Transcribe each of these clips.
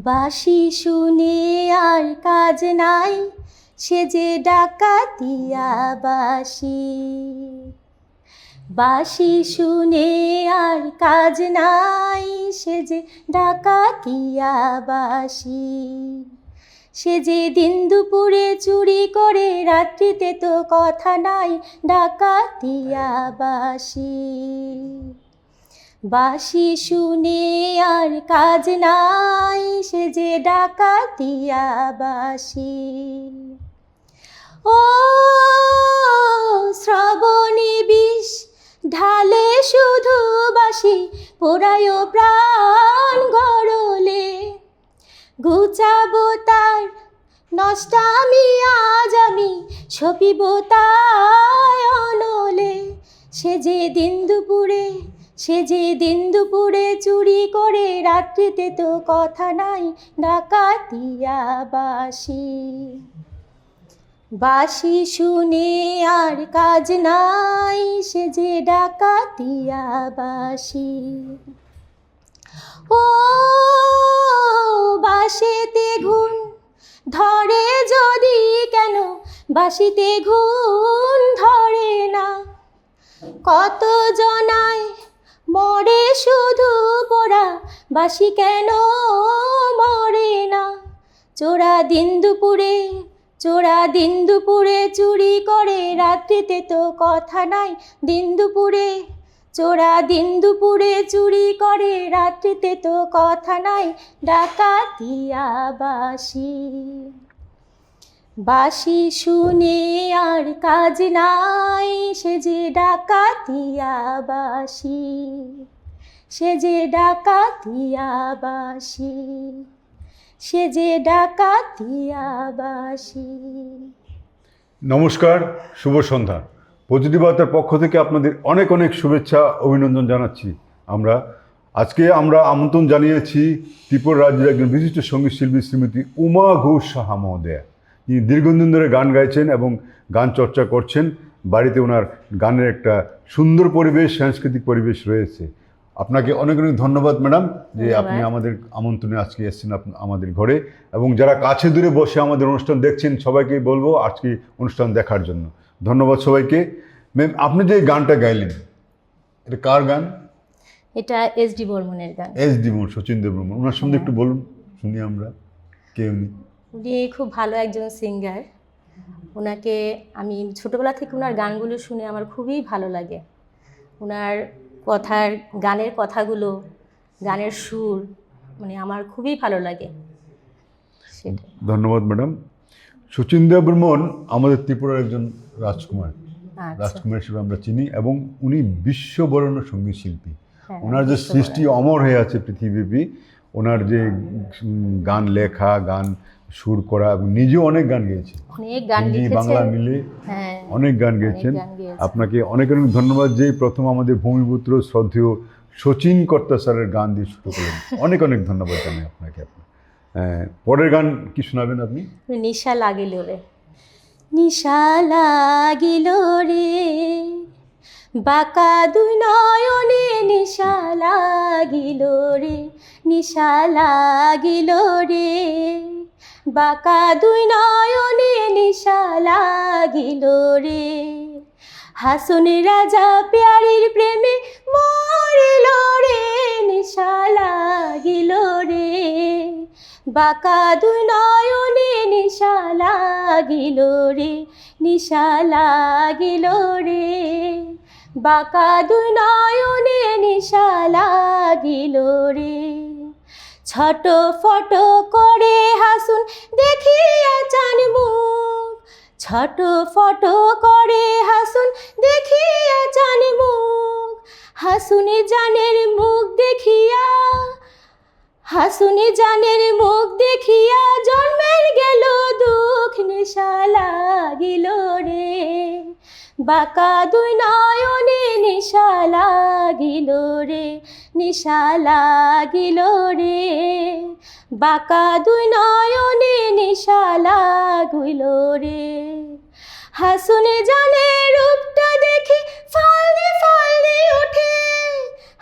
বাঁশি শুনে আর কাজ নাই, সে যে ডাকাতিয়া বাঁশি। বাঁশি শুনে আর কাজ নাই, সে যে ডাকাতিয়া বাঁশি। সে যে দিন দুপুরে চুরি করে, রাত্রিতে তো কথা নাই, ডাকাতিয়া বাঁশি। বাঁশি শুনে আর কাজ নাই, সে যে ডাকাতিয়া বাঁশি। ও শ্রাবণী বিষ ঢালে শুধু বাঁশি, পোড়ায় প্রাণ গরলে। ঘুচাবো তার নষ্টামি আজ আমি, ছপিব তাই অনলে। সে যে দিন দুপুরে চুরি করে, রাত্রিতে তো কথা নাই, ডাকাতিয়া বাঁশি। বাঁশি শুনে আর কাজ নাই, সে যে ডাকাতিয়া বাঁশি। ও বাঁশিতে ঘুণ ধরে যদি কেন, বাঁশিতে ঘুণ ধরে না। কত জনায় মরে শুধু পোড়া, বাঁশি কেন মরে না। চোরা দিন দুপুরে চুরি করে, রাত্রিতে তো কথা নাই, চোরা দিন দুপুরে চুরি করে, রাত্রিতে তো কথা নাই, ডাকাতিয়া বাঁশি। বাঁশি শুনে আর কাজ নাই, সে যে ডাকাতিয়া বাঁশি। সে যে ডাকাতিয়া বাঁশি, সে যে ডাকাতিয়া বাঁশি। নমস্কার, শুভ সন্ধ্যা। প্রতিটি বার্তার পক্ষ থেকে আপনাদের অনেক অনেক শুভেচ্ছা, অভিনন্দন জানাচ্ছি। আজকে আমরা আমন্ত্রণ জানিয়েছি ত্রিপুরা রাজ্যের একজন বিশিষ্ট সঙ্গীত শিল্পী শ্রীমতী উমা ঘোষ সাহা মহোদয়া। তিনি দীর্ঘদিন ধরে গান গাইছেন এবং গান চর্চা করছেন। বাড়িতে ওনার গানের একটা সুন্দর পরিবেশ, সাংস্কৃতিক পরিবেশ রয়েছে। আপনাকে অনেক অনেক ধন্যবাদ ম্যাডাম, যে আপনি আমাদের আমন্ত্রণে আজকে এসেছেন আমাদের ঘরে, এবং যারা কাছে দূরে বসে আমাদের অনুষ্ঠান দেখছেন সবাইকে বলবো আজকে অনুষ্ঠান দেখার জন্য। ধন্যবাদ সবাইকে। ম্যাম, আপনি যে গানটা গাইলেন, এটা কার গান? এটা এস.ডি. বর্মনের গান। এস.ডি. বর্মন, শচীন দেব বর্মন। ওনার সম্বন্ধে একটু বলুন, শুনি আমরা। কে উনি? উনি খুব ভালো একজন সিঙ্গার। ওনাকে আমি ছোটোবেলা থেকে ওনার গানগুলো শুনে আমার খুবই ভালো লাগে। ওনার গানের কথাগুলো, গানের সুর, মানে আমার খুবই ভালো লাগে সেটা। ধন্যবাদ ম্যাডাম। শচীন দেব বর্মন আমাদের ত্রিপুরার একজন রাজকুমার হিসেবে আমরা চিনি, এবং উনি বিশ্ববরেণ্য সঙ্গীত শিল্পী। ওনার যে সৃষ্টি অমর হয়ে আছে পৃথিবীব্যাপী। ওনার যে গান লেখা, গান সুর করা, এবং নিজেও অনেক গান গেয়েছে, হিন্দি বাংলা মিলে অনেক গান গেয়েছেন। আপনাকে অনেক অনেক ধন্যবাদ যে প্রথম আমাদের ভূমিপুত্র শ্রদ্ধেয় শচীন কর্তা স্যারের গান দিয়ে শুরু করলেন। অনেক অনেক ধন্যবাদ জানাই আপনাকে। পরের গান কি শোনাবেন আপনি? নিশা লাগিল রে। নিশা লাগিল রে, বাঁকা দুই নয়নে নিশা লাগিল রে। নিশা লাগিল রে, বাঁকা দুই নয়নে নিশা লাগিল রে। হাসন রাজা প্যারীর প্রেমে মরিল রে। নিশা লাগিল রে, বাঁকা দুই নয়নে নিশা লাগিল রে। নিশা লাগিল রে, বাঁকা দুই নয়নে নিশা লাগিল রে। ছোট ফটো করে হাসুন দেখিয়া চান মুখ। ছোট ফটো করে হাসুন দেখিয়া চান মুখ। হাসুনে জানের মুখ দেখিয়া, হাসুনে জানের মুখ দেখিয়া জন্মের গেল দুঃখ। নেশা লাগিল রে, বাঁকা দুই নয়নে নিশা লাগিল রে। নিশা লাগিল রে, বাঁকা দুই নয়নে নিশা লাগিল রে। হাসুনে জানে রূপটা দেখি ফালদি ফালদি উঠে।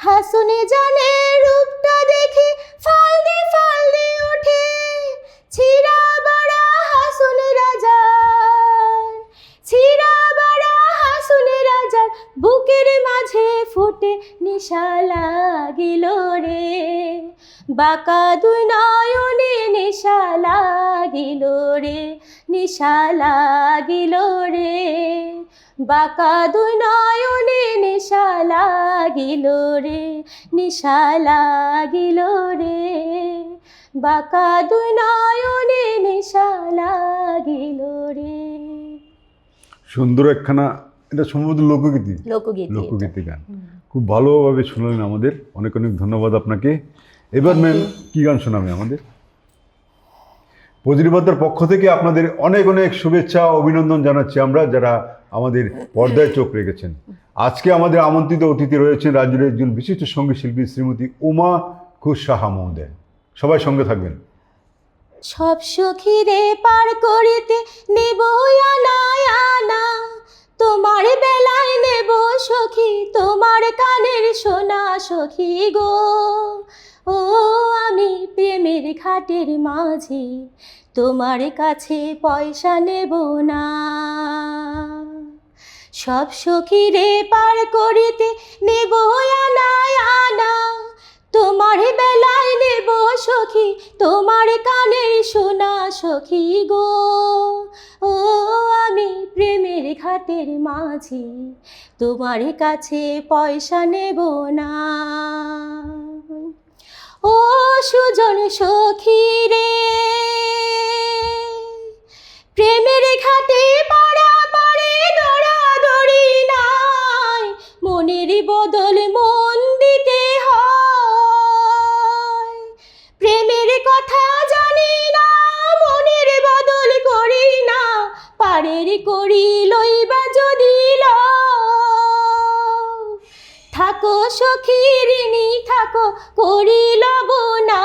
হাসুনে জানে রূপটা দেখি ফালদি ফালদি বাঁকা দুই নয়নে নেশা লাগিল রে, নেশা লাগিল রে, বাঁকা দুই নয়নে নেশা লাগিল রে, নেশা লাগিল রে, বাঁকা দুই নয়নে নেশা লাগিল রে। সুন্দর একখানা, এটা সম্ভবত লোকগীতি, লোকগীতি এটা। লোকগীতি গান। খুব ভালোভাবে শুনলেন আমাদের, অনেক অনেক ধন্যবাদ আপনাকে। এবার ম্যাম কি গান শোনাবে আমাদের? প্রতিনিবার্তার পক্ষ থেকে আপনাদের অনেক অনেক শুভেচ্ছা অভিনন্দন জানাচ্ছি আমরা, যারা আমাদের পর্দায় চোখ রেখেছেন। আজকে আমাদের আমন্ত্রিত অতিথি রয়েছেন রাজ্যের একজন বিশিষ্ট সঙ্গীত শিল্পী শ্রীমতী উমা ঘোষ সাহা মহোদয়। সবাই সঙ্গে থাকবেন। সব সখীরে পার করিতে নেব আনা আনা, তোমার বেলায় নেব সখী তোমার কানের সোনা সখী গো। ও আমি প্রেমের ঘাটের মাঝি, তোমার কাছে পয়সা নেব না। সব সখীরে পার করিতে নেব আনা আনা, তোমার বেলায় নেব সখী তোমার কানের সোনা সখী গো। ও আমি প্রেমের ঘাটের মাঝি, তোমার কাছে পয়সা নেব না। ও সুজন সখী রে, প্রেমের ঘাটে পাড়া পাড়ে দৌড়াদৌড়ি নাই, মনের বদল মন দিতে হয়। প্রেমের কথা জানি না, মনের বদল করি না, পারের করি লইবা যদি লও। থাকো সখী ঋণী থাকো করি লব না,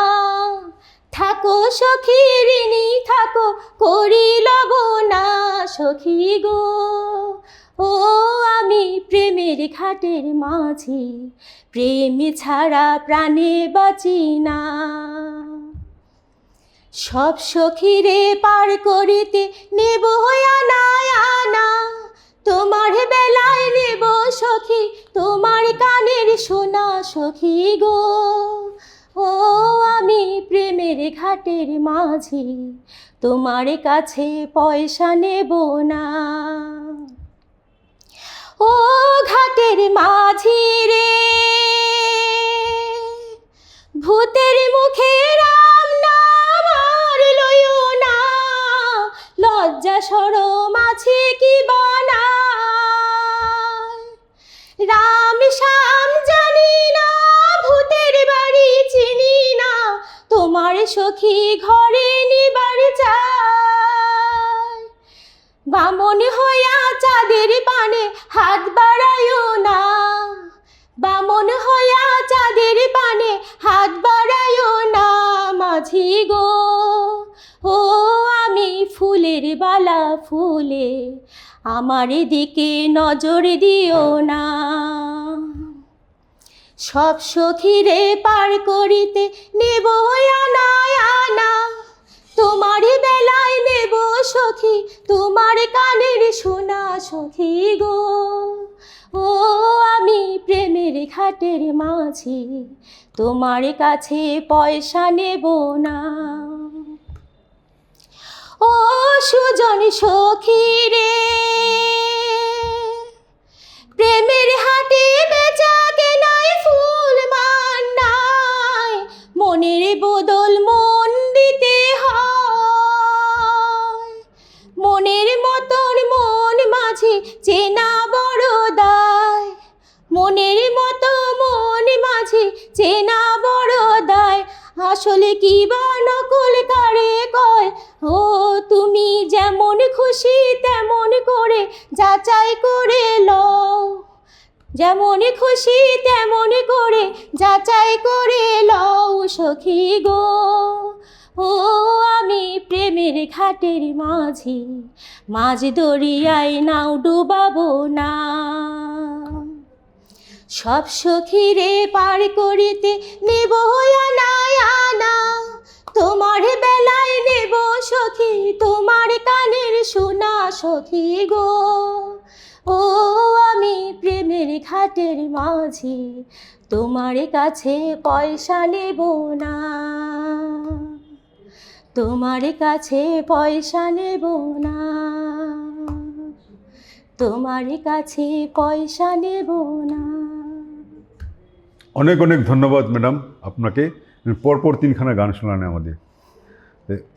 থাকো সখী ঋণী থাকো করি লব না সখী গো। ও আমি প্রেমের ঘাটের মাঝি, প্রেম ছাড়া প্রাণে বাঁচি না। সব সখীরে পার করিতে নেব আনা আনা, তোমার বেলায় নেব সখী তোমার কানের সোনা সখী গো। ও আমি প্রেমের ঘাটের মাঝি, তোমার কাছে পয়সা নেব না। ও ঘাটের মাঝি রে, ভূতের মুখে রাম নাম আর লইও না, লজ্জা শরম আছে কি বানায়। রাম শ্যাম জানি না, ভূতের বাড়ি চিনি না, তোমার সখী ঘরে নিবার চায়। বামন হইয়া চাঁদের পানে হাত বাড়াইও না, বামন হইয়া চাঁদের পানে হাত বাড়াইও না মাঝি গো। ও আমি ফুলের বালা ফুলে, আমার দিকে নজর দিও না। সব সখীরে পার করিতে নেব আনা আনা, তোমার বেলায় নেব সখী তোমার কানের সোনা সখী গো। ও আমি প্রেমের ঘাটের মাঝি, তোমার কাছে পয়সা নেব না। ও সুজন সখী রে, প্রেমের হাটে বেচা কেনায় ফুল মান নাই, মনের বদল মন দিতে হয়। মনের মতন মন মাঝে চেনা বড় দায়, মনের মতো মন মাঝে চেনা বড় দায়। আসলে কি বা নকল কারে কয়, ও তুমি যেমন খুশি তেমন করে যাচাই করে লও, যেমন খুশি তেমন করে যাচাই করে লও সখী গো। ও আমি প্রেমের ঘাটের মাঝি, মাঝ দরিয়ায় নাও ডুবাবো না। সব সখীরে পার করিতে নেব আনা আনা, তোমার বেলায় নেব সখী তোমার কানের সোনা সখী গো। ও আমি প্রেমের ঘাটের মাঝি, তোমার কাছে পয়সা নেব না, তোমার কাছে পয়সা নেব না, তোমার কাছে পয়সা নেব না। অনেক অনেক ধন্যবাদ ম্যাডাম আপনাকে। পরপর 3খানা গান শোনানে আমাদের।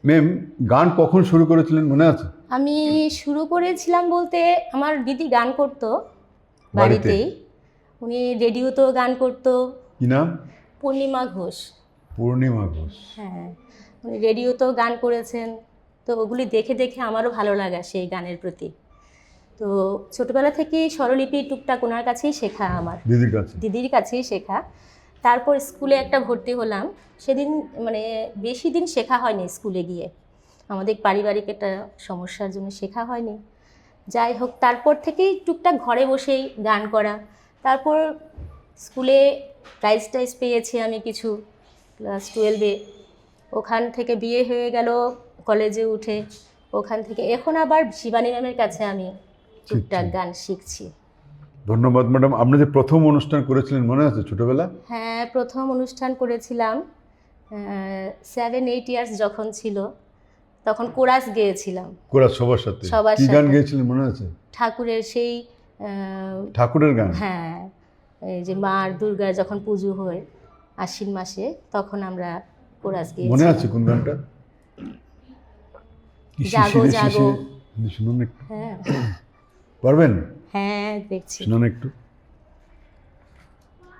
ম্যাম, গান কখন শুরু করেছিলেন মনে আছে? আমি শুরু করেছিলাম বলতে আমার দিদি গান করতো বাড়িতে? বাড়িতেই, উনি রেডিওতেও গান করতো। কি নাম? পূর্ণিমা ঘোষ। পূর্ণিমা ঘোষ। হ্যাঁ, উনি রেডিওতেও গান করেছেন, তো ওগুলি দেখে দেখে আমারও ভালো লাগা সেই গানের প্রতি। তো ছোটোবেলা থেকেই স্বরলিপি টুকটাক ওনার কাছেই শেখা, আমার দিদির কাছে? দিদির কাছেই শেখা। তারপর স্কুলে একটা ভর্তি হলাম, সেদিন মানে বেশি দিন শেখা হয়নি স্কুলে গিয়ে, আমাদের পারিবারিক একটা সমস্যার জন্য শেখা হয়নি। যাই হোক, তারপর থেকেই টুকটাক ঘরে বসেই গান করা। তারপর স্কুলে প্রাইজ টাইজ পেয়েছি আমি কিছু, ক্লাস 12-এ। ওখান থেকে বিয়ে হয়ে গেল, কলেজে উঠে ওখান থেকে এখন আবার শিবানী ম্যামের কাছে আমি টুকটাক গান শিখছি। ধন্যবাদ ম্যাডাম। আপনি যে প্রথম অনুষ্ঠান করেছিলেন মনে আছে ছোটবেলা? হ্যাঁ, প্রথম অনুষ্ঠান করেছিলাম 7-8 ইয়ার্স যখন ছিল, তখন কোরাস গেয়েছিলাম। কোরাস সবার সাথে? সবার কি গান সাথে। গেয়েছিলেন মনে আছে? ঠাকুরের সেই ঠাকুরের গান? হ্যাঁ, এই যে মা দুর্গার যখন পুজো হয় আশ্বিন মাসে, তখন আমরা কোরাস মনে গেয়েছিলাম। আছে কোন গানটা? জাগো জাগো। শুনুন একটু। হ্যাঁ পারবেন? হ্যাঁ, দেখছি। শুনুন একটু।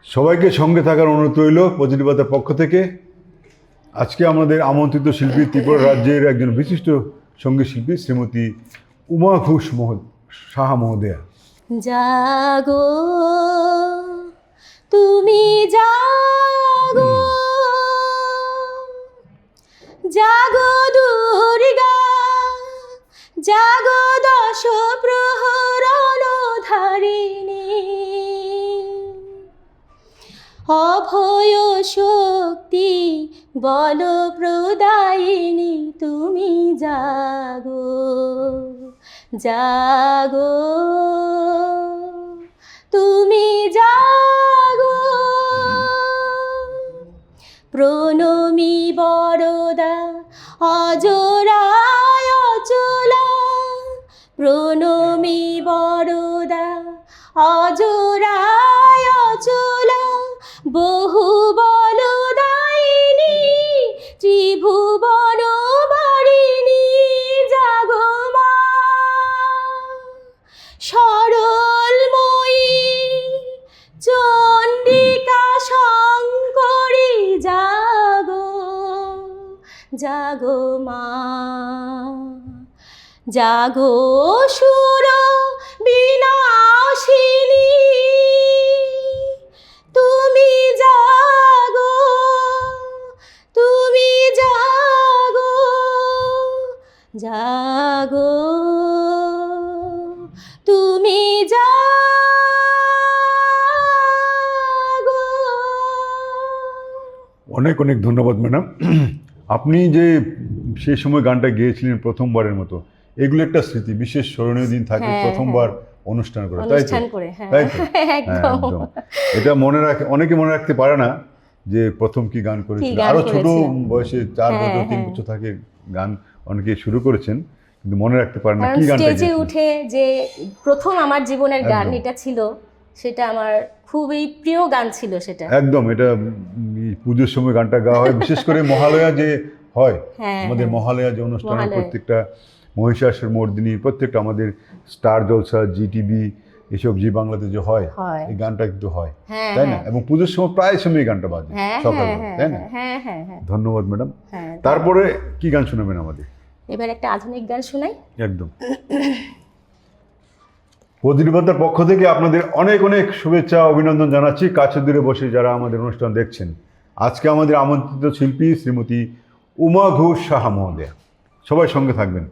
সবাইকে সঙ্গে থাকার অনুরোধ রইল পজিটিভতার পক্ষ থেকে। আজকে আমাদের আমন্ত্রিত শিল্পী ত্রিপুরা রাজ্যের একজন বিশিষ্ট সঙ্গীত শিল্পী শ্রীমতী উমা ঘোষ সাহা মহোদয়া। জাগো তুমি জাগো, জাগো দুর্গা, জাগো দশ প্রহরণ ধারিণী, অভয় শক্তি বল প্রদায়িনী, তুমি জাগো জাগো, তুমি জাগো। প্রণমী বরদা অজরায় অচলা, প্রণমী বরদা অজরায় অচলা, বহু বলদায়িনী ত্রিভুবন বারিণী, জাগো মা সরলময়ী চণ্ডিকা শঙ্করী, জাগো জাগো মা, জাগো সুর বিনাশিনী, তুমি জাগো, তুমি জাগো, জাগো তুমি জাগো। অনেক অনেক ধন্যবাদ ম্যাডাম। আপনি যে সেই সময় গানটা গেয়েছিলেন প্রথমবারের মতো, এগুলো একটা স্মৃতি, বিশেষ স্মরণীয় দিন থাকে হ্যাঁ, প্রথমবার অনুষ্ঠান করে, তাই তো? অনুষ্ঠান করে, হ্যাঁ, তাই তো? একদম। একদম। এটা মনে রাখে, অনেকে মনে রাখতে পারে না যে প্রথম কি গান করেছিল। গান আরো ছোট করেছিলাম। বয়সে 4 হ্যাঁ, বছর 3 হ্যাঁ। বছর থাকে গান অনেকে শুরু করেছেন, কিন্তু মনে রাখতে পারে না কারণ কি গানটা স্টেজে গেয়েছিলেন। উঠে যে প্রথম আমার জীবনের গান একদম। এটা ছিল, সেটা আমার খুবই প্রিয় গান ছিল সেটা। একদম, এটা এই পুজোর সময় গানটা গাওয়া হয়, বিশেষ করে মহালয়া যে হয়, হ্যাঁ, আমাদের হ্যাঁ। মহালয়া যে অনুষ্ঠান হয়, মহালয়া। প্রত্যেকটা মহিষাসুর মর্দিনী, প্রত্যেকটা আমাদের স্টার জলসা, জিটিভি, এসব জি বাংলাতে যে হয়, হয়। এই গানটা কিন্তু হয়, হ্যাঁ, তাই না? হ্যাঁ। এবং পুজোর সময় প্রায় সময় এই গানটা বাজে হ্যাঁ, সকালে, হ্যাঁ, তাই না? হ্যাঁ, হ্যাঁ, হ্যাঁ। ধন্যবাদ ম্যাডাম। হ্যাঁ, তারপরে কি গান শোনাবেন আমাদের? এবার একটা আধুনিক গান শোনাই। একদম। পজিটিভতার পক্ষ থেকে আপনাদের অনেক অনেক শুভেচ্ছা, অভিনন্দন জানাচ্ছি, কাছে দূরে বসে যারা আমাদের অনুষ্ঠান দেখছেন। আজকে আমাদের আমন্ত্রিত শিল্পী শ্রীমতী উমা ঘোষ সাহা মহোদয়া। সবাই সঙ্গে থাকবেন।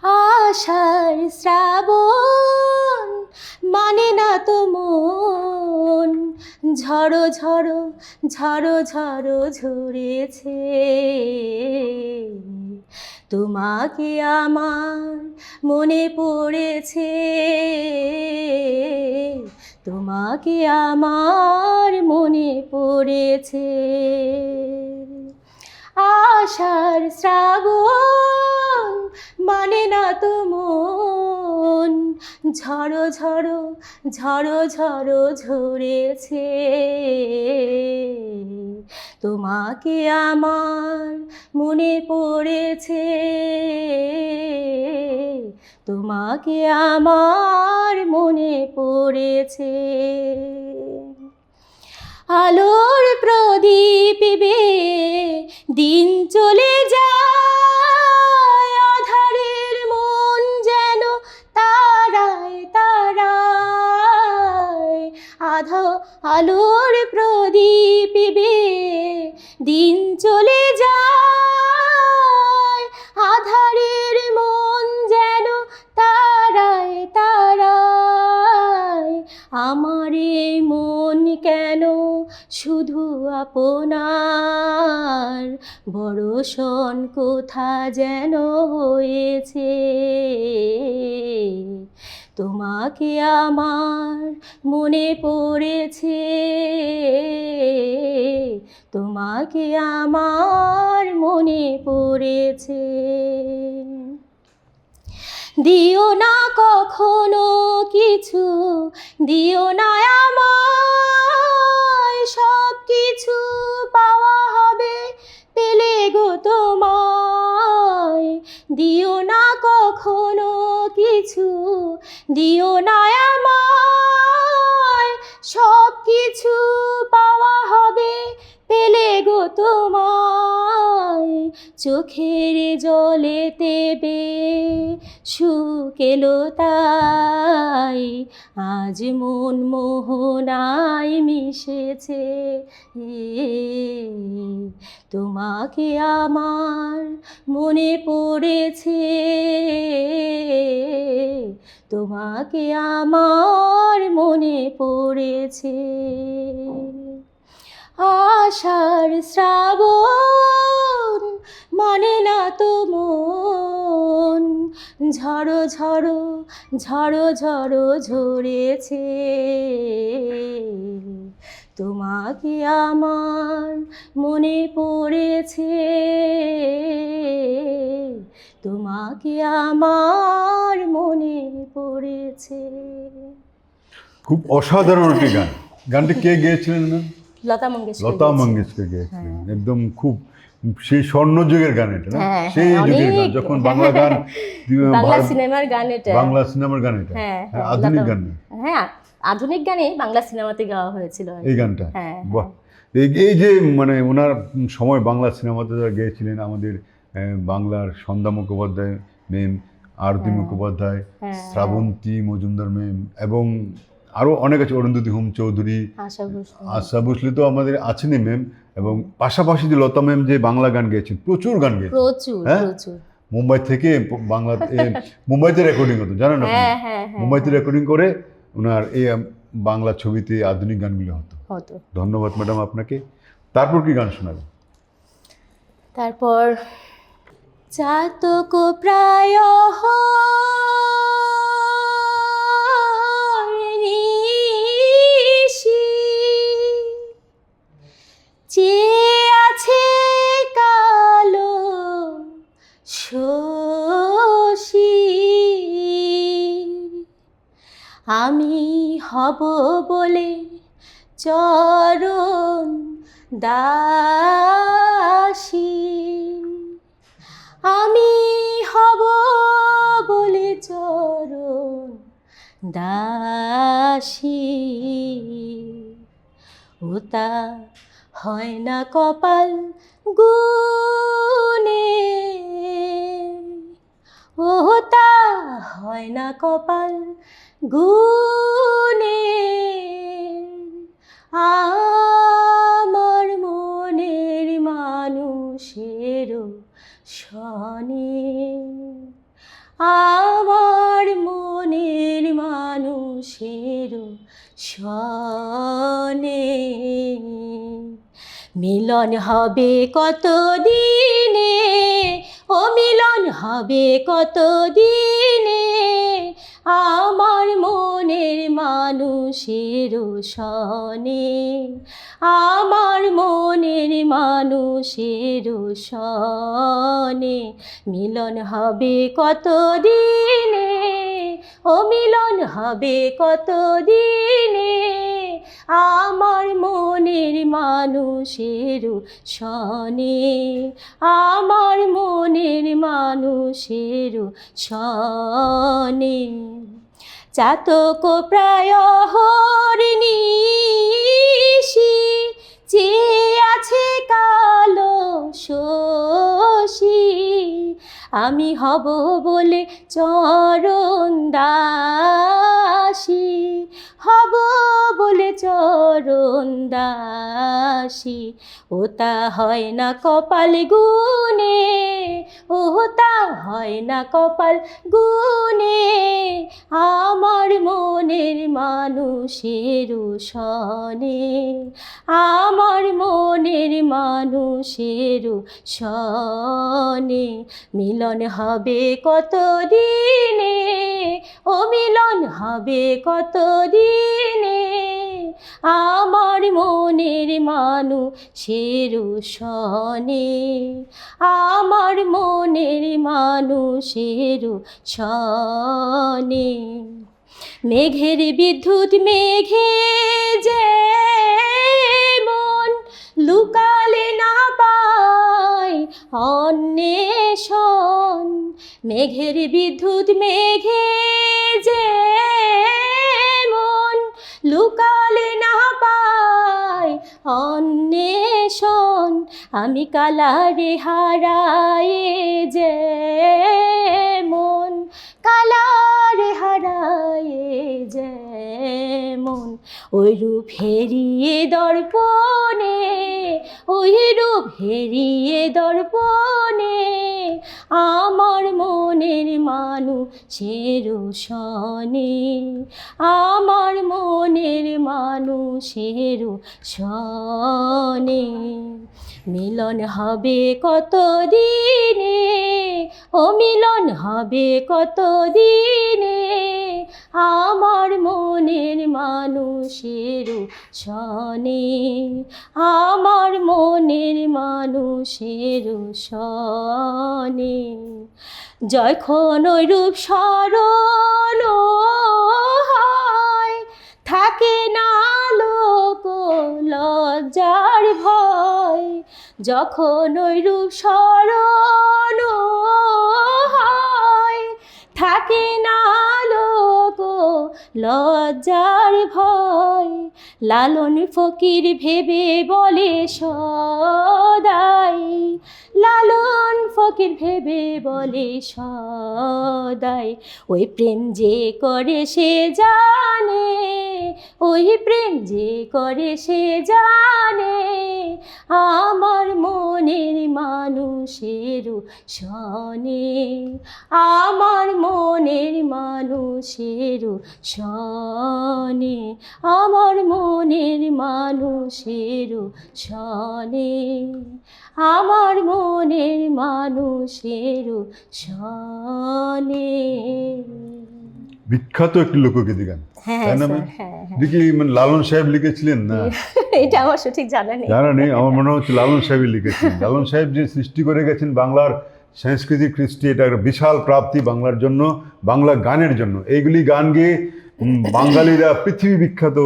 আষাঢ় শ্রাবণ মানে না তো মন, ঝড়ো ঝড়ো ঝড়ো ঝড়ো ঝরেছে, তোমাকে আমার মনে পড়েছে, তোমাকে আমার মনে পড়েছে। আষাঢ় শ্রাবণ মানে না তো মন, ঝড়ো ঝড়ো ঝড়ো ঝড়ো ঝরেছে। তোমাকে আমার মনে পড়েছে, তোমাকে আমার মনে পড়েছে। আলোর প্রদীপ দিন চলে যায়, আধারের মন যেন তারায় তারায়। আলোর প্রদীপ দিন চলে যায়, আধারের মন যেন তারায় তারায়। আমার এই মন কেন শুধু আপনার, বড় কোথা যেন হয়েছে। তোমাকে আমার মনে পড়েছে, তোমাকে আমার মনে পড়েছে। দিও না কখনো কিছু, দিও না আমায়, সব কিছু পাওয়া হবে পেলে গো তোমায়। দিও না কখনো কিছু, দিও না আমায়, সব কিছু পাওয়া হবে পেলে গো তোমায়। চোখের জলে দেবে সুখ এলো তাই, আজ মন মোহনায় মিশেছে। তোমাকে আমার মনে পড়েছে, তোমাকে আমার মনে পড়েছে। আষাঢ় শ্রাবণ মানে না তো মন, ঝড়ো ঝড়ো ঝড়ো ঝড়ো ঝরেছে। তোমাকে আমার মনে পড়েছে, তোমাকে আমার মনে পড়েছে। খুব অসাধারণ একটি গান। গানটি কে গেয়েছিলেন ম্যাম? লতা মঙ্গেশকর। লতা মঙ্গেশকর গেয়েছিলেন। একদম খুব সেই স্বর্ণযুগের গান এটা না? হ্যাঁ, সেই হ্যাঁ, যুগের গান, অনেক। যখন বাংলা গান বাংলা সিনেমার গান এটা। বাংলা সিনেমার গান এটা। হ্যাঁ, হ্যাঁ, আধুনিক গান না। হ্যাঁ, আধুনিক গানে বাংলা সিনেমাতে গাওয়া হয়েছিল আর কি। এই গানটা। হ্যাঁ, বাহ। এই যে মানে ওনার সময় বাংলা সিনেমাতে যারা গেয়েছিলেন, আমাদের বাংলার সন্ধ্যা মুখোপাধ্যায় মেম, আরতি মুখোপাধ্যায়, শ্রাবন্তী মজুমদার মেম, এবং আরও অনেক আছে, অরুন্ধতী হোম চৌধুরী, আশা ভোসলে তো আমাদের আছেনই মেম, এবং পাশাপাশি যে লতা ম্যাম যে বাংলা গান গেয়েছেন, প্রচুর গান গেয়েছেন। প্রচুর হ্যাঁ? প্রচুর। মুম্বাই থেকে বাংলা মুম্বাইতে রেকর্ডিং হতো, জানেন আপনি? মুম্বাইতে রেকর্ডিং করে ওনার এই বাংলা ছবিতে আধুনিক গানগুলো হতো। ধন্যবাদ ম্যাডাম আপনাকে। তারপর কি গান শোনাবেন? তারপর চাতক প্রায় চেয়ে আছে কালো শশী, আমি হব বলে চরণ দাসী, আমি হব বলে চরণ দাসী। ওটা হয় না কপাল গুনে, ওটা হয় না কপাল গুনে, আমার মনের মানুষেরও শনে, আমার মনের মানুষেরও শনে। মিলন হবে কত দিনে, ও মিলন হবে কত দিনে, আমার মনের মানুষের সনে, আমার মনের মানুষের সনে মিলন হবে কত দিনে, ও মিলন হবে কত দিনে, আমার মনের মানুষের সনে, আমার মনের মানুষের সনে। চাতক প্রায় হরিণীষি চেয়ে আছে কালো শশী, আমি হব বলে চরণ দাসী, হব বলে চরণ দাসী। ও তা হয় না কপাল গুনে, ও তা হয় না কপাল গুনে, আমার মনের মানুষের সনে, আমার মনের মানুষের সনে মিলন হবে কত দিনে, ও মিলন হবে কত দিনে, আমার মনের মানুষের সনে, আমার মনের মানুষের সনে। মেঘের বিদ্যুৎ মেঘে যেমন লুকালে না পায় অন্বেষণ, মেঘের বিদ্যুৎ মেঘে যেমন লুকালে না পায় অন্বেষণ, আমি কালারে হারায়ে যেমন, কালারে হারায়ে যেমন, ওই রূপ হেরিয়ে দর্পণে, ওই রূপ হেরিয়ে দর্পণে, আমার মনের মানুষের সনে, আমার মনের মানুষের সনে মিলন হবে কত দিনে, ও মিলন হবে কত দিনে, আমার মনের মানুষের সনে, আমার মনের মানুষের সনে। যখন ওই রূপ স্মরণ হয়, থাকে না লোক লজ্জার ভয়, যখন ওই রূপ স্মরণ হয়, থাকে না লোক লজ্জার ভয়, লালন ফকির ভেবে বলে সদাই, লালন ফকির ভেবে বলে সদাই, ওই প্রেম যে করে সে জানে, ওই প্রেম যে করে সে জানে, আমার মনের মানুষের সনে, আমার মনের মানুষের সনে, আমার মনের মানুষের সনে, আমার মনের মানুষের সনে। বিখ্যাত একটি লোকগীতি গান, হ্যাঁ তাই না? স্যার, হ্যাঁ হ্যাঁ। দেখি মানে লালন সাহেব লিখেছিলেন না? এটা আমার সঠিক জানা নেই। জানা নেই, আমার মনে হচ্ছে লালন সাহেবই লিখেছিলেন। লালন সাহেব যে সৃষ্টি করে গেছেন বাংলার সাংস্কৃতিক কৃষ্টি, এটা একটা বিশাল প্রাপ্তি বাংলার জন্য, বাংলা গানের জন্য। এইগুলি গান গেয়ে বাঙালিরা পৃথিবী বিখ্যাত,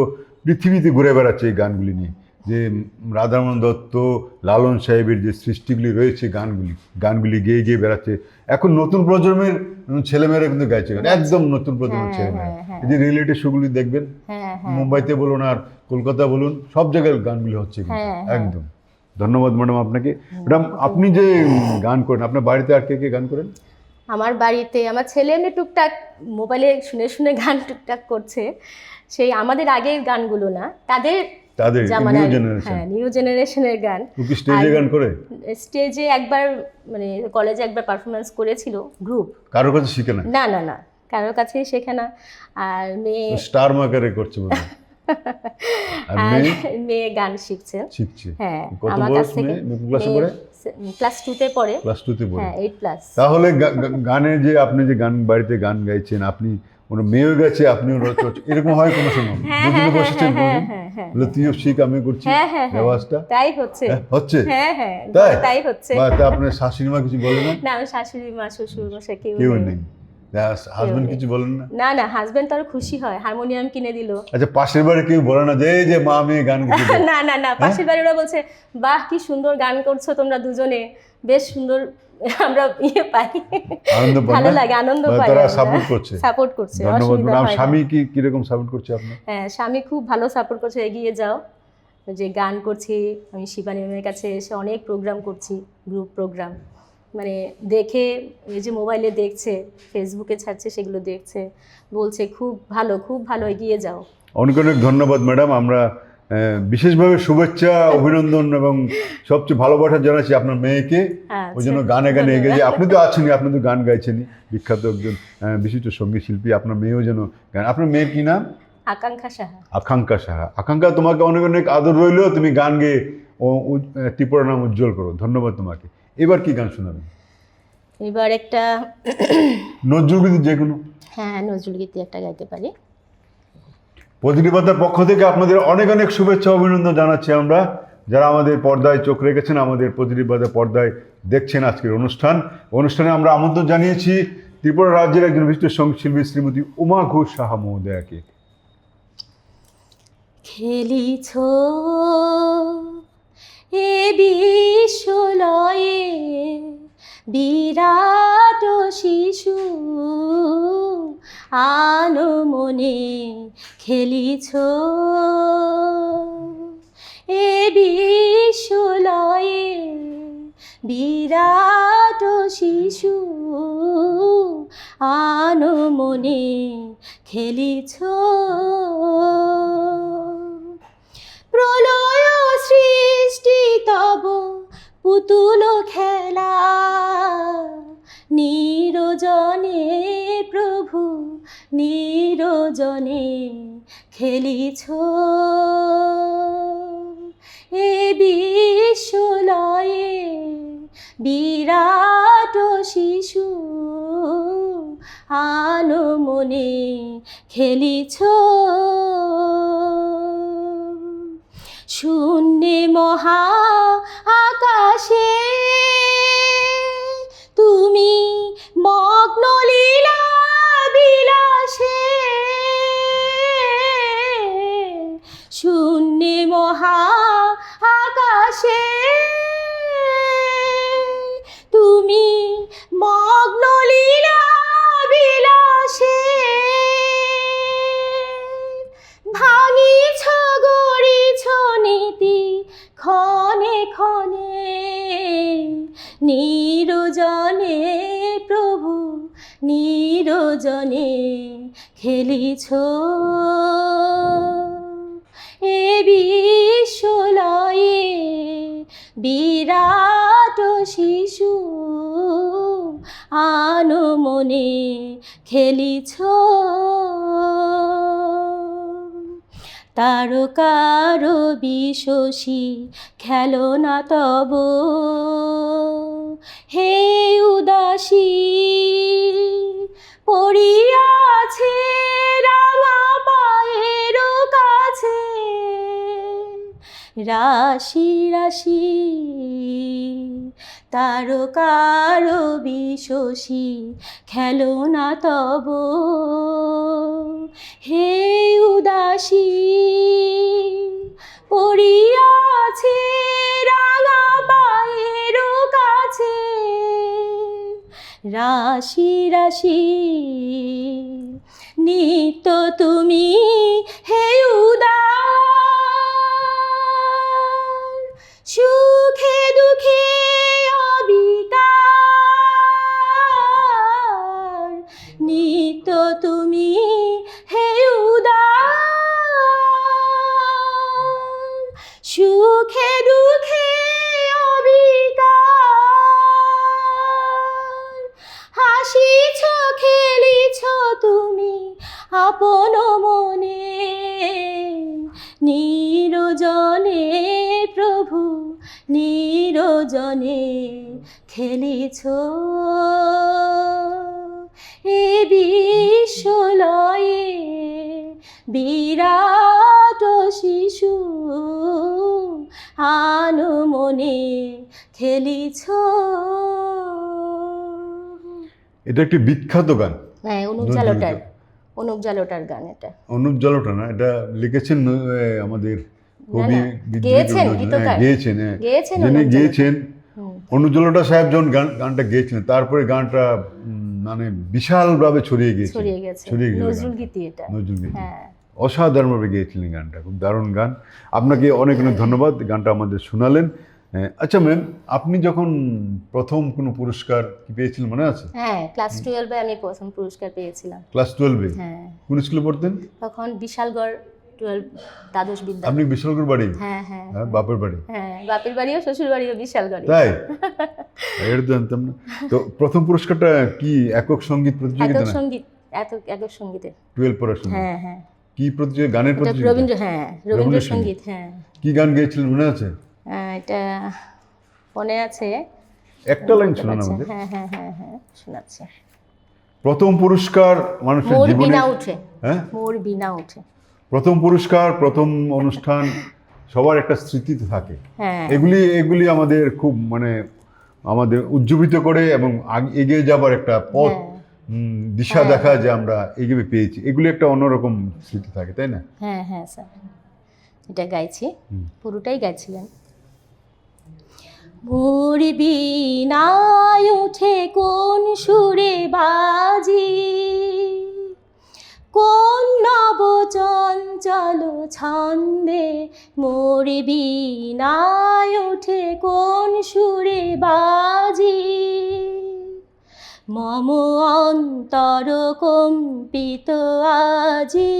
পৃথিবীতে ঘুরে বেড়াচ্ছে এই গানগুলি নিয়ে। যে রাধারমণ দত্ত, লালন সাহেবের যে সৃষ্টিগুলি রয়েছে, গানগুলি গেয়ে গিয়ে বেড়াচ্ছে। এখন নতুন প্রজন্মের ছেলেমেয়েরা কিন্তু গাইছে গান, একদম নতুন প্রজন্মের ছেলেমেয়েরা। এই যে রিয়েলিটি শোগুলি দেখবেন, মুম্বাইতে বলুন আর কলকাতা বলুন, সব জায়গায় গানগুলি হচ্ছে একদম। ধন্যবাদ ম্যাডাম আপনাকে। ম্যাডাম, আপনি যে গান করেন, আপনার বাড়িতে আর কে কে গান করেন? আমার বাড়িতে আমার ছেলে এমনি টুকটাক মোবাইলে শুনে শুনে গান টুকটাক করছে, সেই আমাদের আগের গানগুলো না, তাদের নিউ জেনারেশন, হ্যাঁ নিউ জেনারেশনের গান। কি স্টেজে গান করে? স্টেজে একবার মানে কলেজে একবার পারফরমেন্স করেছিল গ্রুপ। কারোর কাছে শিখে না? না না না, কারোর কাছেই শেখে না। আর মেয়ে স্টার মার্কারে করছে বলে। আর মেয়ে গান শিখছে। হ্যাঁ, কত আমার বয়স কাছ থেকে। মেয়ে? ক্লাসে পড়ে? ক্লাস 2 তে পড়ে। ক্লাস 2 তে পড়ে? হ্যাঁ, 8+। তাহলে গানে যে আপনি যে গান বাড়িতে গান গাইছেন, আপনি ওর মেয়েও গেছে, আপনিও এরকম হয় কোনো সময়? দুজনে বসেছেন বলে তুইও শিখ আমিও করছি রেওয়াজটা, তাই হচ্ছে। হচ্ছে তাই তাই হচ্ছে। তা আপনার শাশুড়ি মা কিছু বলে না? না, আমার শাশুড়ি মা শ্বশুর মশাই কেউ নেই। হাজবেন্ড কিছু বলেন না? না না, হাজবেন্ড তো আরো খুশি হয়, হারমোনিয়াম কিনে দিল। আচ্ছা, পাশের বাড়ি কেউ বলে না যে এই যে মা মেয়ে গান গেতে? না না না, পাশের বাড়ি ওরা বলছে বাহ কি সুন্দর গান করছো তোমরা দুজনে, বেশ সুন্দর, আমরা পাই, আনন্দ পাই, ভালো লাগে, আনন্দ পাই, তারা সাপোর্ট করছে। ধন্যবাদ। স্বামী কিরকম সাপোর্ট করছে আপনার? হ্যাঁ, স্বামী খুব ভালো সাপোর্ট করছে, এগিয়ে যাও, যে গান করছি আমি শিবানী ম্যামের কাছে এসে অনেক প্রোগ্রাম করছি, গ্রুপ প্রোগ্রাম, মানে দেখে, এই যে মোবাইলে দেখছে, ফেসবুকে ছাড়ছে, সেগুলো দেখছে, বলছে খুব ভালো, এগিয়ে যাও। অনেক অনেক ধন্যবাদ ম্যাডাম। আমরা বিশেষভাবে শুভেচ্ছা, অভিনন্দন এবং সবচেয়ে ভালোবাসা জানাচ্ছি আপনার মেয়েকে, ওই জন্য গানে এগিয়ে যায়। আপনি তো আছেনই, আপনি তো গান গাইছেনই, বিখ্যাত একজন বিশিষ্ট সঙ্গীত শিল্পী। আপনার মেয়েও যেন গান। আপনার মেয়ের কি নাম? আকাঙ্ক্ষা সাহা। আকাঙ্ক্ষা সাহা। আকাঙ্ক্ষা, তোমাকে অনেক অনেক আদর রইল, তুমি গান গেয়ে ত্রিপুরা নাম উজ্জ্বল করো। ধন্যবাদ তোমাকে। এবার কি গান শোনাবেন? এবার একটা নজরুলগীতি যে কোনো? হ্যাঁ, নজরুলগীতি একটা গাইতে পারি। প্রতিনিধিতার পক্ষ থেকে আপনাদের অনেক অনেক শুভেচ্ছা, অভিনন্দন জানাচ্ছি আমরা, যারা আমাদের পর্দায় চোখ রেখেছেন, আমাদের প্রতিনিধিবাদের পর্দায় দেখছেন আজকের অনুষ্ঠানে আমরা আমন্ত্রণ জানিয়েছি ত্রিপুরা রাজ্যের একজন বিশিষ্ট সঙ্গীত শিল্পী শ্রীমতী উমা ঘোষ সাহা মহোদয়াকে। খেলিছ এ বিশ্বলয়ে বিরাট শিশু, আলো মনে খেলিছ এ বিশ্বলয়ে বিরাট শিশু, আলো মনে খেলিছ। প্রলয় সৃষ্টি তব পুতুল খেলা, নিরজনে প্রভু নিরজনে খেলিছ এ বিশ্বলয়ে বিরাট শিশু, আলো মনে খেলিছ। শূন্যে মহা আকাশে তুমি মগ্ন লীলা বিলাসে, শূন্যে মহা আকাশে তুমি মগ্ন লীলা বিলাসে, ভাঙিছ গড়িছ নীতি ক্ষণে ক্ষণে, নিরজনে প্রভু নিরজনে খেলিছ এ বিশ্বলয়ে বিরাট শিশু, আলো মনে খেলিছ। তারকার বিশোষী খেলনা তব হে উদাসী, পড়িয়াছে রাঙা পায়ের কাছে, রাশি রাশি তারকার বিশোষী খেলনা তব হে উদাসী, পড়িয়াছে রাঙা পায়ের কাছে, রাশি রাশি নিত্য তুমি হে উদার, সুখে দুঃখে অবিকার, নিত্য তুমি হে উদার, সুখে দুঃখে অবিকার, হাসিছ খেলিছ তুমি আপন মনে, নিরজনে প্রভু নিরজনে খেলিছ এ বিশ্বলয়ে নিঃসলয়ে বিরাট শিশু আনো মনে খেলিছ। এটা একটি বিখ্যাত গান। হ্যাঁ, অনুপ জালোটার গান এটা। অনুপ জালোটা না, এটা লিখেছেন আমাদের কবি গেয়েছেন, গেয়েছেন, গেয়েছেন যিনি অনুপ গেয়েছেন হুম। অনুপ জালোটা সাহেব যখন গানটা গেয়েছিলেন, তারপরে গানটা মানে বিশালভাবে ছড়িয়ে গেছে, ছড়িয়ে গেছে। নজরুল গীতি এটা। নজরুল গীতি হ্যাঁ, অসাধারণভাবে গেয়েছিলেন গানটা, খুব দারুণ গান। আপনাকে অনেক অনেক ধন্যবাদ, গানটা আমাদের শোনালেন। আচ্ছা ম্যাম, আপনি যখন প্রথম কোনো পুরস্কার কি পেয়েছিলেন মনে আছে? হ্যাঁ, ক্লাস 12-এ আমি প্রথম পুরস্কার পেয়েছিলাম। ক্লাস 12-এ? হ্যাঁ। কোন স্কুলে পড়তেন তখন বিশালগড় 12 দ্বাদশ বিদ্যালয়। আপনি বিশালগড় বাড়ি? হ্যাঁ হ্যাঁ বাপের বাড়ি? হ্যাঁ, বাপের বাড়িও শ্বশুর বাড়িও বিশালগড়ে। তাই? এটা তো জানতাম না। তো প্রথম পুরস্কারটা কি একক সঙ্গীত প্রতিযোগিতা না? একক সঙ্গীতে 12 পড়ার সময়? হ্যাঁ হ্যাঁ। কি প্রতিযোগিতা? গানের প্রতিযোগিতা? রবীন্দ্রসঙ্গীত। হ্যাঁ। কি গান গেয়েছিলেন মনে আছে? এটা মনে আছে। একটা লাইন শোনান আমাদের। হ্যাঁ হ্যাঁ হ্যাঁ হ্যাঁ, শোনাচ্ছি। প্রথম পুরস্কার মানুষের মোর জীবনে। বিনা উঠে। হ্যাঁ, মোর বিনা উঠে। প্রথম পুরস্কার, প্রথম অনুষ্ঠান, সবার একটা স্মৃতি থাকে। হ্যাঁ। এগুলি আমাদের খুব মানে আমাদের উজ্জীবিত করে এবং এগিয়ে যাবার একটা পথ, দিশা দেখা যে আমরা এগিয়ে পেয়েছি, এগুলি একটা অন্যরকম স্মৃতি থাকে, তাই না? হ্যাঁ হ্যাঁ স্যার, এটা গাইছি, পুরোটাই গাইছিলেন। মোর বিনায় উঠে কোন সুরে বাজি, কোন নব চঞ্চল ছন্দে, মোর বিনায় উঠে কোন সুরে বাজি, মম অন্তর কম্পিত আজি,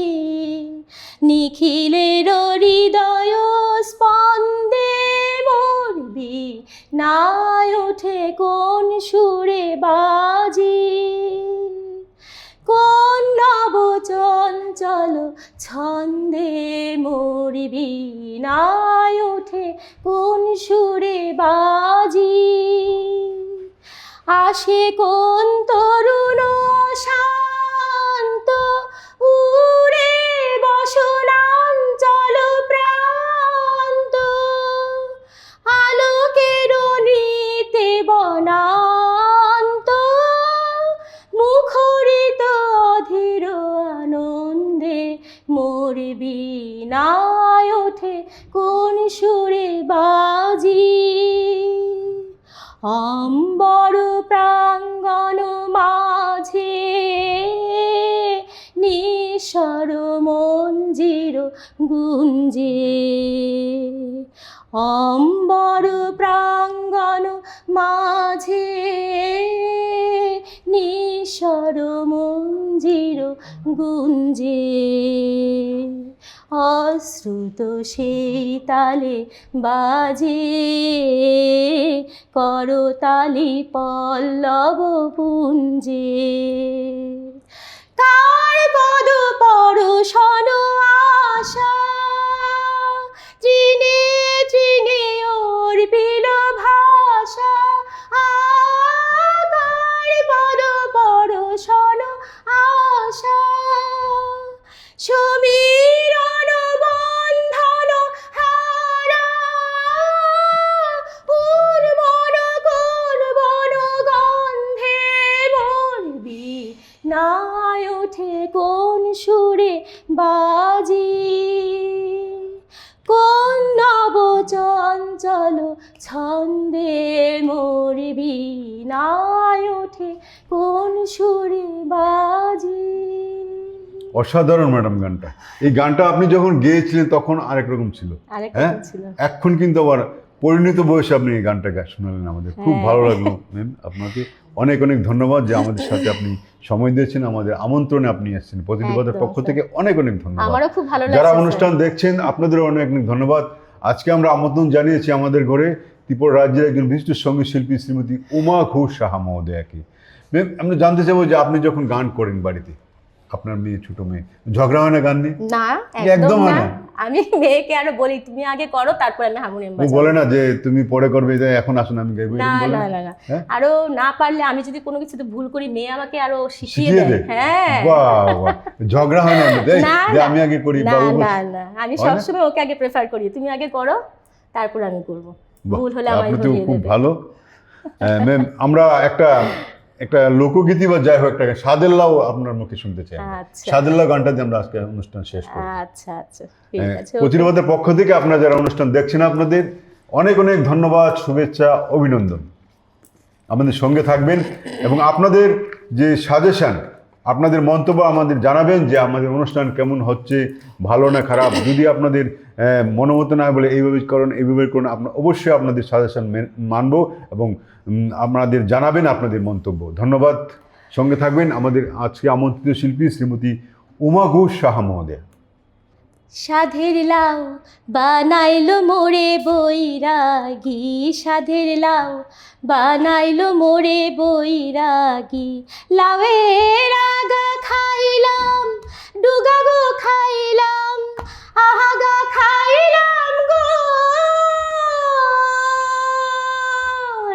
নিখিলের হৃদয় স্পন্দে, মোর বিনায় উঠে কোন সুরে বাজি, কোন নব চঞ্চল ছন্দে, মোর বিনায় উঠে কোন সুরে বাজি, আসে কোন তরুণ শান্ত উড়ে বসনাঞ্চল প্রান্ত, আলোকের নৃত্যে বনান্ত, মুখরিত অধীর আনন্দে, মোর বিনায় ওঠে কোন সুরে বাজি, অম্বর প্রাঙ্গণ মাঝে নিঃস্বর মঞ্জির গুঞ্জে, অম্বর প্রাঙ্গণ মাঝে নিঃস্বর মঞ্জির গুঞ্জে, অশ্রুত সেই তালে বাজে করতালি পল্লব পুঞ্জে, কার পদ পরশন আশা তৃণে তৃণে অর্পিল ভাষা, কার পদ পরশন আশা, সমীরণ বন্ধন হারা, উর্বর কোন বন গন্ধে, মোর বিনায় ওঠে কোন সুরে বাজি, কোন নব চঞ্চল ছন্দে, মোর বিনায় ওঠে কোন সুরে বাজি। অসাধারণ ম্যাডাম গানটা। এই গানটা আপনি যখন গেয়েছিলেন তখন আরেক রকম ছিল, হ্যাঁ, এখন কিন্তু আবার পরিণত বয়সে আপনি এই গানটা শোনালেন আমাদের, খুব ভালো লাগলো ম্যাম। আপনাকে অনেক অনেক ধন্যবাদ যে আমাদের সাথে আপনি সময় দিয়েছেন, আমাদের আমন্ত্রণে আপনি এসেছেন। প্রতিনিধিদের পক্ষ থেকে অনেক অনেক ধন্যবাদ। আমারও খুব ভালো লাগছে। যারা অনুষ্ঠান দেখছেন আপনাদেরও অনেক অনেক ধন্যবাদ। আজকে আমরা আমন্ত্রণ জানিয়েছি আমাদের ঘরে ত্রিপুরা রাজ্যের একজন বিশিষ্ট সঙ্গীত শিল্পী শ্রীমতী উমা ঘোষ সাহা মহোদয়াকে। ম্যাম, আমরা জানতে চাইবো যে আপনি যখন গান করেন বাড়িতে, আপনার মেয়ে, ছোট মেয়ে, ঝগড়া হয় না গান নিয়ে? না, একদম একদম হয় না। না? আমি মেয়েকে আরো বলি তুমি আগে করো, তারপর আমি হারমোনিয়াম ও বাজাবো। বলে না যে তুমি পরে করবে, যে এখন আসুন আমি গাইবো, না এরকম বলে না না? না না, হ্যাঁ? আরো না পারলে আমি যদি কোনো কিছুতে ভুল করি মেয়ে আমাকে আরো শিখিয়ে শিখিয়ে দেয়। দেয়? হ্যাঁ। বাহ বাহ, ঝগড়া হয় না আপনাদের? না যে না, আমি আগে করি, না বাবু না বলছে- না, আমি হয় না? সবসময় ওকে আগে প্রেফার করি, তুমি আগে করো তারপর আমি করবো, বাহ, ভুল হলে আমায় আপনি তো ধরিয়ে খুব দেবে। ভালো। ম্যাম, আমরা একটা একটা লোকগীতি বা যাই হোক একটা সাদের লাউ আপনার মুখে শুনতে চাই। আচ্ছা। সাদের লাউ গানটা দিয়ে আমরা আজকে অনুষ্ঠান শেষ করি। আচ্ছা আচ্ছা, ঠিক আছে। প্রতিরবাদের পক্ষ থেকে আপনারা যারা অনুষ্ঠান দেখছেন, আপনাদের অনেক অনেক ধন্যবাদ, শুভেচ্ছা, অভিনন্দন। আমাদের সঙ্গে থাকবেন এবং আপনাদের যে সাজেশন, আপনাদের মন্তব্য আমাদের জানাবেন যে আমাদের অনুষ্ঠান কেমন হচ্ছে, ভালো না খারাপ। যদি আপনাদের মনোমত না বলে এইভাবে করুন, এইভাবে করুন, আপনার অবশ্যই আপনাদের সাজেশন মানব এবং আপনাদের জানাবেন আপনাদের মন্তব্য। ধন্যবাদ। সঙ্গে থাকবেন আমাদের আজকে আমন্ত্রিত শিল্পী শ্রীমতী উমা ঘোষ সাহা মহোদয়া। সাধের লাউ বানাইলো মোরে বৈরাগী, সাধের লাউ বানাইলো মোরে বৈরাগী। লাউয়ের আগা খাইলাম, ডুগা গো খাইলাম, আহাগা খাইলাম গো।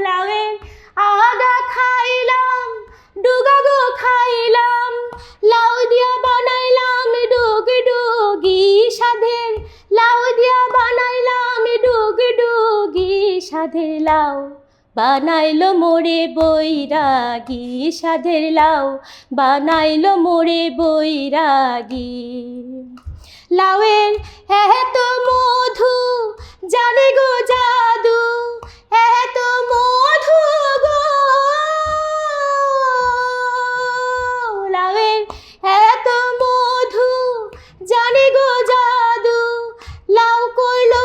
লাউয়ের আগা খাইলাম, ডুগা গো খাইলাম, লাউ দিয়া বানাইলাম ডুগ ডুগি। সাধের লাউ দিয়া বানাইলাম ডুগ ডুগি, সাধের লাউ বানাইলো মোরে বৈরাগী, সাধের লাউ বানাইলো মোরে বৈরাগী। লাউয়ের এত মধু জানে গো জাদু, এত মধু গো। লাউয়ের এত মধু জানে গো জাদু, লাউ কইলো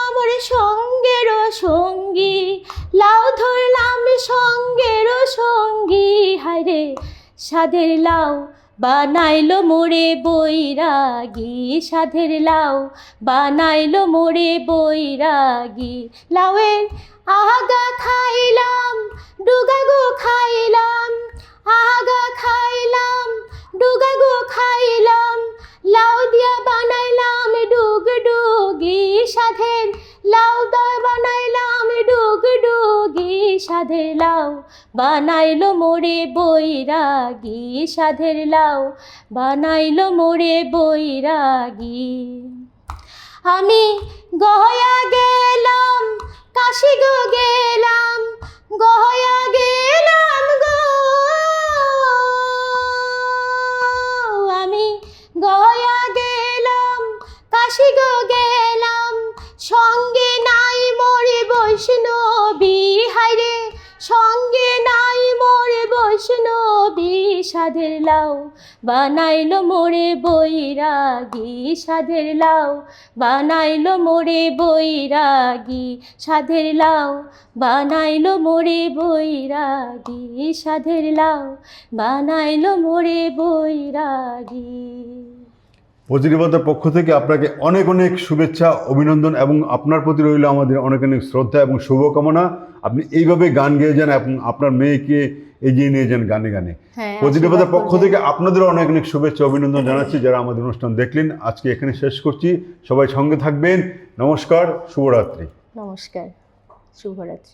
আমার সঙ্গের সঙ্গী, লাউ ধরলাম সঙ্গের সঙ্গী। হায়রে সাধের লাউ বানাইলো মোরে বৈরাগী, সাধের লাউ বানাইলো মোরে বৈরাগী। লাউয়ের আগা খাইলাম, ডুগা গো খাইলাম, আগা খাইলাম, ডুগা গো খাইলাম, লাউ দিয়া বানাইলাম ডুগ ডুগি। সাধের লাউ দিয়া বানাইলাম ডুগ ডুগি, সাধের লাউ বানাইলো মোরে বৈরাগী, সাধের লাউ বানাইলো মোরে বৈরাগী। আমি গয়া গেলাম, কাশি গো গেলাম, গয়া গেলাম গো। আমি গয়া গেলাম, কাশি গো গেলাম, সঙ্গে নাই মোরে বৈষ্ণবী। হায়রে সঙ্গে নাই মোরে বৈষ্ণবী, সাধের লাউ বানাইলো মোরে বৈরাগী, সাধের লাউ বানাইলো মোরে বৈরাগী, সাধের লাউ বানাইলো মোরে বৈরাগী, সাধের লাউ বানাইলো মোরে বৈরাগী। প্রতিরবাদের পক্ষ থেকে আপনাকে অনেক অনেক শুভেচ্ছা, অভিনন্দন এবং আপনার প্রতি রইল আমাদের অনেক অনেক শ্রদ্ধা এবং শুভকামনা। আপনি এইভাবে গান গেয়ে যান এবং আপনার মেয়েকে এগিয়ে নিয়ে যান গানে গানে। হ্যাঁ, প্রতিরবাদের আশীর্বাদ পক্ষ করবেন। থেকে আপনাদেরও অনেক অনেক শুভেচ্ছা, অভিনন্দন জানাচ্ছি যারা আমাদের অনুষ্ঠান দেখলেন। আজকে এখানে শেষ করছি। সবাই সঙ্গে থাকবেন। নমস্কার, শুভরাত্রি। নমস্কার, শুভরাত্রি।